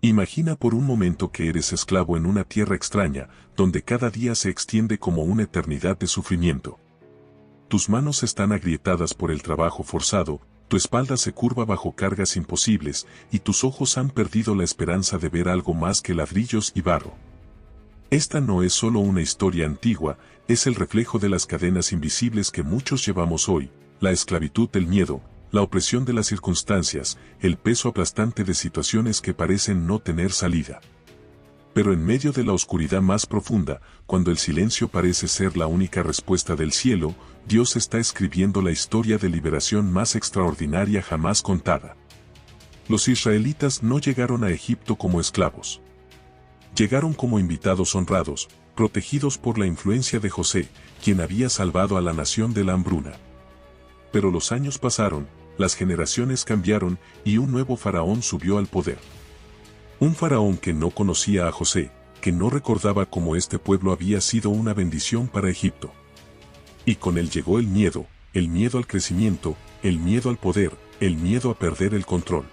Imagina por un momento que eres esclavo en una tierra extraña, donde cada día se extiende como una eternidad de sufrimiento. Tus manos están agrietadas por el trabajo forzado, tu espalda se curva bajo cargas imposibles, y tus ojos han perdido la esperanza de ver algo más que ladrillos y barro. Esta no es solo una historia antigua, es el reflejo de las cadenas invisibles que muchos llevamos hoy, la esclavitud del miedo, la opresión de las circunstancias, el peso aplastante de situaciones que parecen no tener salida. Pero en medio de la oscuridad más profunda, cuando el silencio parece ser la única respuesta del cielo, Dios está escribiendo la historia de liberación más extraordinaria jamás contada. Los israelitas no llegaron a Egipto como esclavos. Llegaron como invitados honrados, protegidos por la influencia de José, quien había salvado a la nación de la hambruna. Pero los años pasaron, las generaciones cambiaron y un nuevo faraón subió al poder. Un faraón que no conocía a José, que no recordaba cómo este pueblo había sido una bendición para Egipto. Y con él llegó el miedo al crecimiento, el miedo al poder, el miedo a perder el control.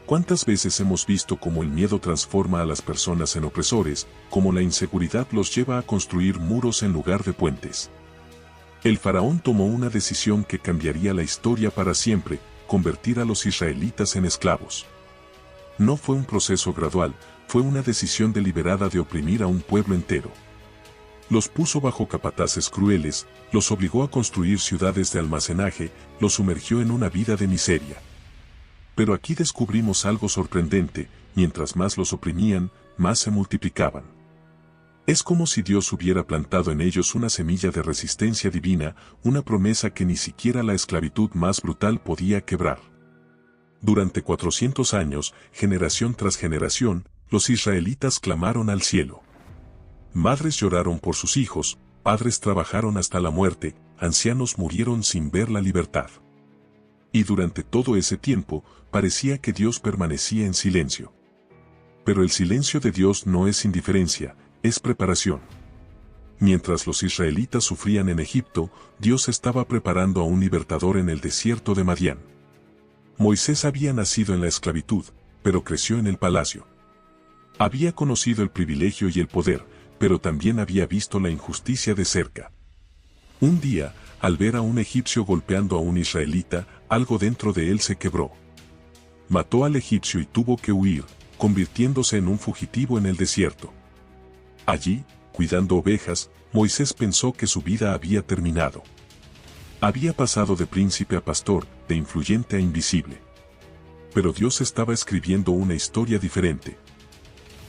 ¿Cuántas veces hemos visto cómo el miedo transforma a las personas en opresores, cómo la inseguridad los lleva a construir muros en lugar de puentes? El faraón tomó una decisión que cambiaría la historia para siempre, convertir a los israelitas en esclavos. No fue un proceso gradual, fue una decisión deliberada de oprimir a un pueblo entero. Los puso bajo capataces crueles, los obligó a construir ciudades de almacenaje, los sumergió en una vida de miseria. Pero aquí descubrimos algo sorprendente, mientras más los oprimían, más se multiplicaban. Es como si Dios hubiera plantado en ellos una semilla de resistencia divina, una promesa que ni siquiera la esclavitud más brutal podía quebrar. Durante 400 años, generación tras generación, los israelitas clamaron al cielo. Madres lloraron por sus hijos, padres trabajaron hasta la muerte, ancianos murieron sin ver la libertad. Y durante todo ese tiempo, parecía que Dios permanecía en silencio. Pero el silencio de Dios no es indiferencia, es preparación. Mientras los israelitas sufrían en Egipto, Dios estaba preparando a un libertador en el desierto de Madián. Moisés había nacido en la esclavitud, pero creció en el palacio. Había conocido el privilegio y el poder, pero también había visto la injusticia de cerca. Un día, al ver a un egipcio golpeando a un israelita, algo dentro de él se quebró. Mató al egipcio y tuvo que huir, convirtiéndose en un fugitivo en el desierto. Allí, cuidando ovejas, Moisés pensó que su vida había terminado. Había pasado de príncipe a pastor, de influyente a invisible. Pero Dios estaba escribiendo una historia diferente.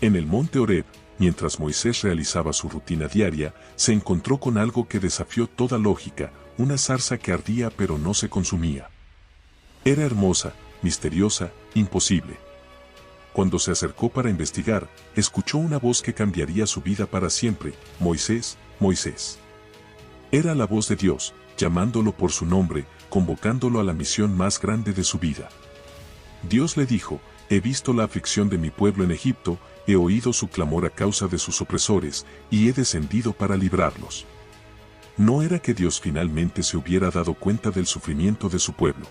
En el monte Horeb, mientras Moisés realizaba su rutina diaria, se encontró con algo que desafió toda lógica, una zarza que ardía pero no se consumía. Era hermosa, misteriosa, imposible. Cuando se acercó para investigar, escuchó una voz que cambiaría su vida para siempre: Moisés, Moisés. Era la voz de Dios, llamándolo por su nombre, convocándolo a la misión más grande de su vida. Dios le dijo: he visto la aflicción de mi pueblo en Egipto, he oído su clamor a causa de sus opresores, y he descendido para librarlos. No era que Dios finalmente se hubiera dado cuenta del sufrimiento de su pueblo.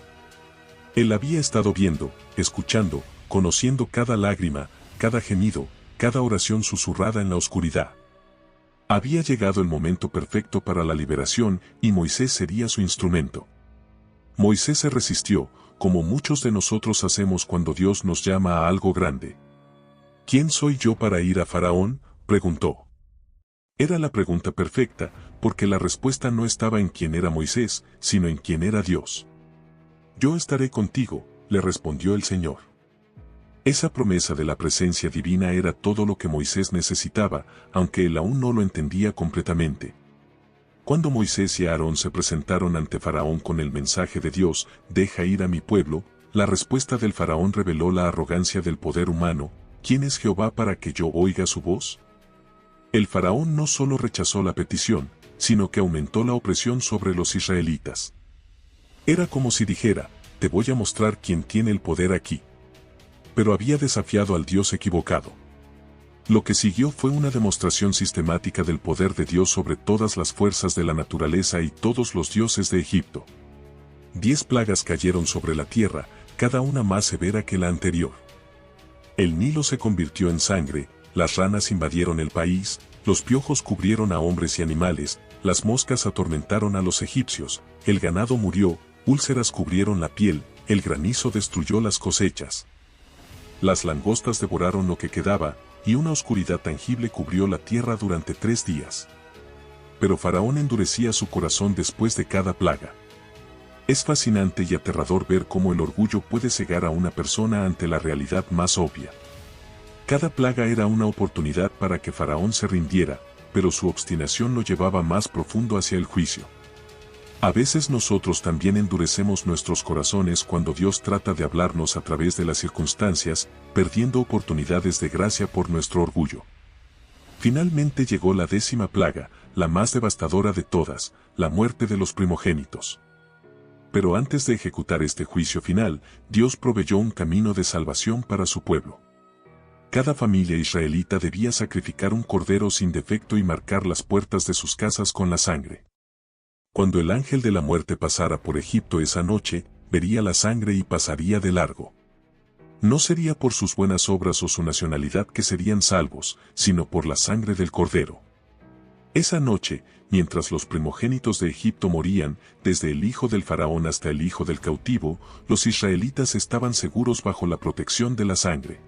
Él había estado viendo, escuchando, conociendo cada lágrima, cada gemido, cada oración susurrada en la oscuridad. Había llegado el momento perfecto para la liberación, y Moisés sería su instrumento. Moisés se resistió, como muchos de nosotros hacemos cuando Dios nos llama a algo grande. ¿Quién soy yo para ir a Faraón?, preguntó. Era la pregunta perfecta, porque la respuesta no estaba en quién era Moisés, sino en quién era Dios. Yo estaré contigo, le respondió el Señor. Esa promesa de la presencia divina era todo lo que Moisés necesitaba, aunque él aún no lo entendía completamente. Cuando Moisés y Aarón se presentaron ante Faraón con el mensaje de Dios: deja ir a mi pueblo, la respuesta del Faraón reveló la arrogancia del poder humano: ¿quién es Jehová para que yo oiga su voz? El Faraón no solo rechazó la petición, sino que aumentó la opresión sobre los israelitas. Era como si dijera: te voy a mostrar quién tiene el poder aquí. Pero había desafiado al Dios equivocado. Lo que siguió fue una demostración sistemática del poder de Dios sobre todas las fuerzas de la naturaleza y todos los dioses de Egipto. 10 plagas cayeron sobre la tierra, cada una más severa que la anterior. El Nilo se convirtió en sangre, las ranas invadieron el país, los piojos cubrieron a hombres y animales, las moscas atormentaron a los egipcios, el ganado murió, úlceras cubrieron la piel, el granizo destruyó las cosechas. Las langostas devoraron lo que quedaba, y una oscuridad tangible cubrió la tierra durante 3 días. Pero Faraón endurecía su corazón después de cada plaga. Es fascinante y aterrador ver cómo el orgullo puede cegar a una persona ante la realidad más obvia. Cada plaga era una oportunidad para que Faraón se rindiera, pero su obstinación lo llevaba más profundo hacia el juicio. A veces nosotros también endurecemos nuestros corazones cuando Dios trata de hablarnos a través de las circunstancias, perdiendo oportunidades de gracia por nuestro orgullo. Finalmente llegó la 10ª plaga, la más devastadora de todas, la muerte de los primogénitos. Pero antes de ejecutar este juicio final, Dios proveyó un camino de salvación para su pueblo. Cada familia israelita debía sacrificar un cordero sin defecto y marcar las puertas de sus casas con la sangre. Cuando el ángel de la muerte pasara por Egipto esa noche, vería la sangre y pasaría de largo. No sería por sus buenas obras o su nacionalidad que serían salvos, sino por la sangre del cordero. Esa noche, mientras los primogénitos de Egipto morían, desde el hijo del faraón hasta el hijo del cautivo, los israelitas estaban seguros bajo la protección de la sangre.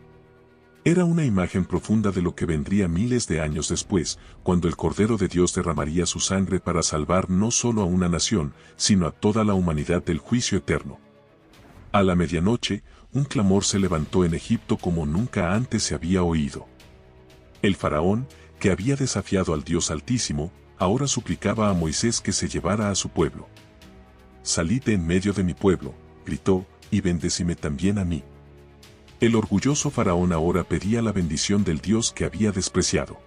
Era una imagen profunda de lo que vendría miles de años después, cuando el Cordero de Dios derramaría su sangre para salvar no solo a una nación, sino a toda la humanidad del juicio eterno. A la medianoche, un clamor se levantó en Egipto como nunca antes se había oído. El faraón, que había desafiado al Dios Altísimo, ahora suplicaba a Moisés que se llevara a su pueblo. «Salid de en medio de mi pueblo», gritó, «y bendecime también a mí». El orgulloso faraón ahora pedía la bendición del Dios que había despreciado.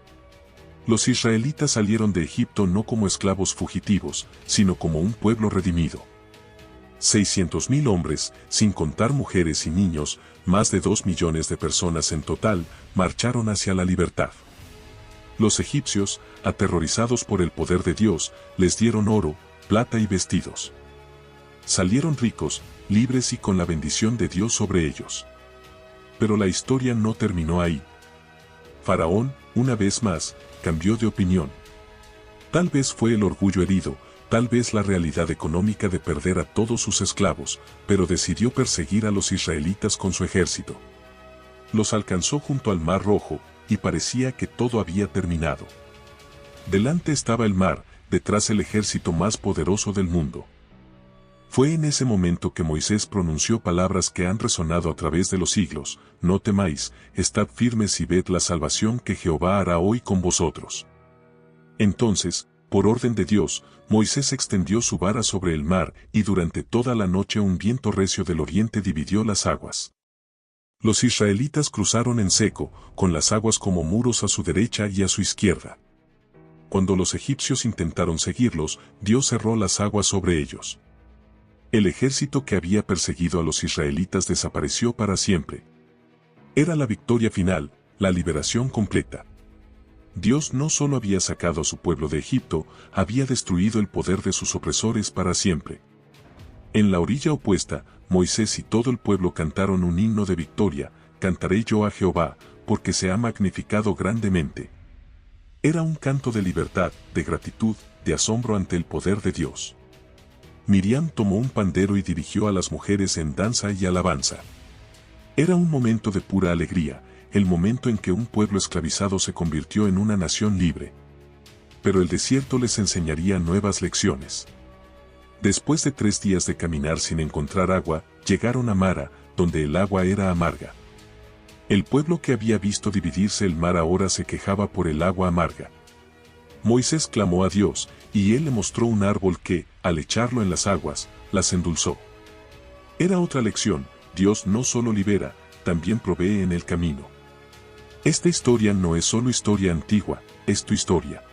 Los israelitas salieron de Egipto no como esclavos fugitivos, sino como un pueblo redimido. 600.000 hombres, sin contar mujeres y niños, más de 2 millones de personas en total, marcharon hacia la libertad. Los egipcios, aterrorizados por el poder de Dios, les dieron oro, plata y vestidos. Salieron ricos, libres y con la bendición de Dios sobre ellos. Pero la historia no terminó ahí. Faraón, una vez más, cambió de opinión. Tal vez fue el orgullo herido, tal vez la realidad económica de perder a todos sus esclavos, pero decidió perseguir a los israelitas con su ejército. Los alcanzó junto al Mar Rojo, y parecía que todo había terminado. Delante estaba el mar, detrás el ejército más poderoso del mundo. Fue en ese momento que Moisés pronunció palabras que han resonado a través de los siglos: «No temáis, estad firmes y ved la salvación que Jehová hará hoy con vosotros». Entonces, por orden de Dios, Moisés extendió su vara sobre el mar, y durante toda la noche un viento recio del oriente dividió las aguas. Los israelitas cruzaron en seco, con las aguas como muros a su derecha y a su izquierda. Cuando los egipcios intentaron seguirlos, Dios cerró las aguas sobre ellos. El ejército que había perseguido a los israelitas desapareció para siempre. Era la victoria final, la liberación completa. Dios no solo había sacado a su pueblo de Egipto, había destruido el poder de sus opresores para siempre. En la orilla opuesta, Moisés y todo el pueblo cantaron un himno de victoria: «Cantaré yo a Jehová, porque se ha magnificado grandemente». Era un canto de libertad, de gratitud, de asombro ante el poder de Dios. Miriam tomó un pandero y dirigió a las mujeres en danza y alabanza. Era un momento de pura alegría, el momento en que un pueblo esclavizado se convirtió en una nación libre. Pero el desierto les enseñaría nuevas lecciones. Después de 3 días de caminar sin encontrar agua, llegaron a Mara, donde el agua era amarga. El pueblo que había visto dividirse el mar ahora se quejaba por el agua amarga. Moisés clamó a Dios, y él le mostró un árbol que, al echarlo en las aguas, las endulzó. Era otra lección: Dios no solo libera, también provee en el camino. Esta historia no es solo historia antigua, es tu historia.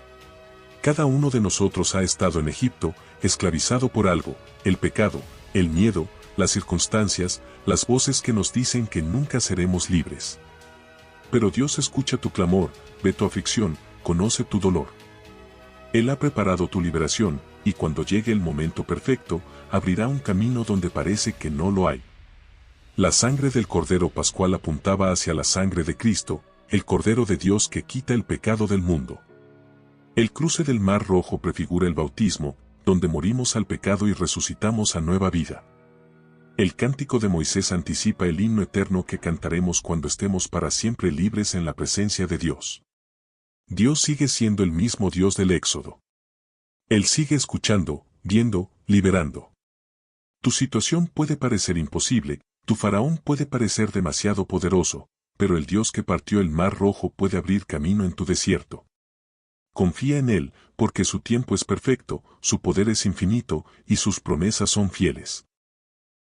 Cada uno de nosotros ha estado en Egipto, esclavizado por algo: el pecado, el miedo, las circunstancias, las voces que nos dicen que nunca seremos libres. Pero Dios escucha tu clamor, ve tu aflicción, conoce tu dolor. Él ha preparado tu liberación, y cuando llegue el momento perfecto, abrirá un camino donde parece que no lo hay. La sangre del Cordero Pascual apuntaba hacia la sangre de Cristo, el Cordero de Dios que quita el pecado del mundo. El cruce del Mar Rojo prefigura el bautismo, donde morimos al pecado y resucitamos a nueva vida. El cántico de Moisés anticipa el himno eterno que cantaremos cuando estemos para siempre libres en la presencia de Dios. Dios sigue siendo el mismo Dios del Éxodo. Él sigue escuchando, viendo, liberando. Tu situación puede parecer imposible, tu faraón puede parecer demasiado poderoso, pero el Dios que partió el Mar Rojo puede abrir camino en tu desierto. Confía en Él, porque su tiempo es perfecto, su poder es infinito, y sus promesas son fieles.